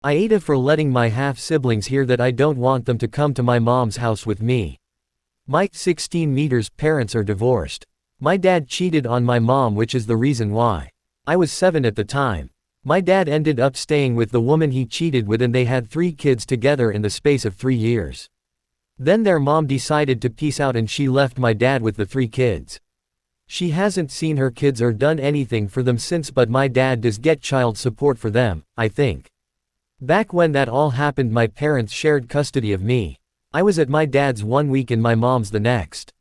Aita for letting my half-siblings hear that I don't want them to come to my mom's house with me. My 16 meters parents are divorced. My dad cheated on my mom, which is the reason why. I was 7 at the time. My dad ended up staying with the woman he cheated with and they had 3 kids together in the space of 3 years. Then their mom decided to peace out and she left my dad with the 3 kids. She hasn't seen her kids or done anything for them since, but my dad does get child support for them, I think. Back when that all happened, my parents shared custody of me. I was at my dad's 1 week and my mom's the next.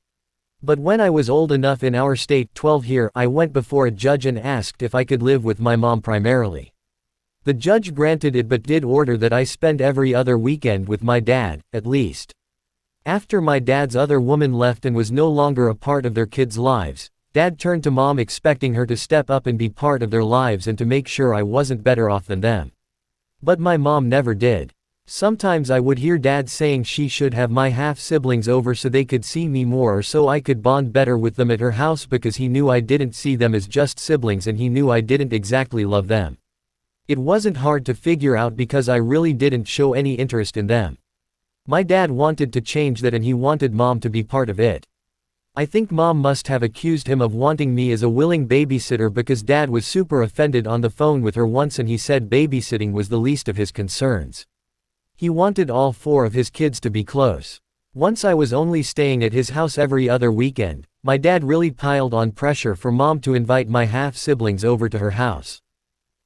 But when I was old enough in our state, 12 here, I went before a judge and asked if I could live with my mom primarily. The judge granted it but did order that I spend every other weekend with my dad, at least. After my dad's other woman left and was no longer a part of their kids' lives, Dad turned to Mom expecting her to step up and be part of their lives and to make sure I wasn't better off than them. But my mom never did. Sometimes I would hear Dad saying she should have my half-siblings over so they could see me more or so I could bond better with them at her house because he knew I didn't see them as just siblings and he knew I didn't exactly love them. It wasn't hard to figure out because I really didn't show any interest in them. My dad wanted to change that and he wanted Mom to be part of it. I think Mom must have accused him of wanting me as a willing babysitter because Dad was super offended on the phone with her once and he said babysitting was the least of his concerns. He wanted all 4 of his kids to be close. Once I was only staying at his house every other weekend, my dad really piled on pressure for Mom to invite my half-siblings over to her house.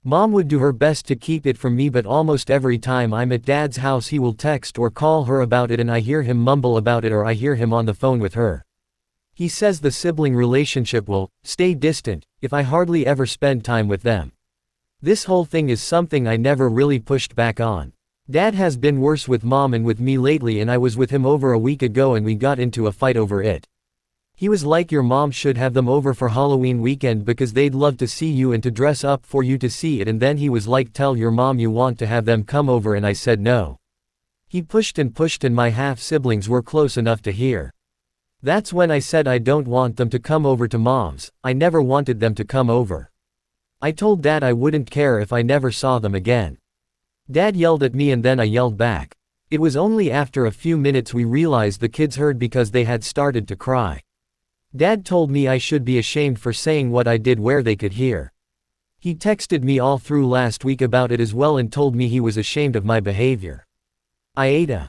Mom would do her best to keep it from me, but almost every time I'm at Dad's house he will text or call her about it and I hear him mumble about it or I hear him on the phone with her. He says the sibling relationship will stay distant if I hardly ever spend time with them. This whole thing is something I never really pushed back on. Dad has been worse with Mom and with me lately and I was with him over a week ago and we got into a fight over it. He was like, your mom should have them over for Halloween weekend because they'd love to see you and to dress up for you to see it, and then he was like, tell your mom you want to have them come over, and I said no. He pushed and my half-siblings were close enough to hear. That's when I said I don't want them to come over to Mom's. I never wanted them to come over. I told Dad I wouldn't care if I never saw them again. Dad yelled at me and then I yelled back. It was only after a few minutes we realized the kids heard because they had started to cry. Dad told me I should be ashamed for saying what I did where they could hear. He texted me all through last week about it as well and told me he was ashamed of my behavior. Aita.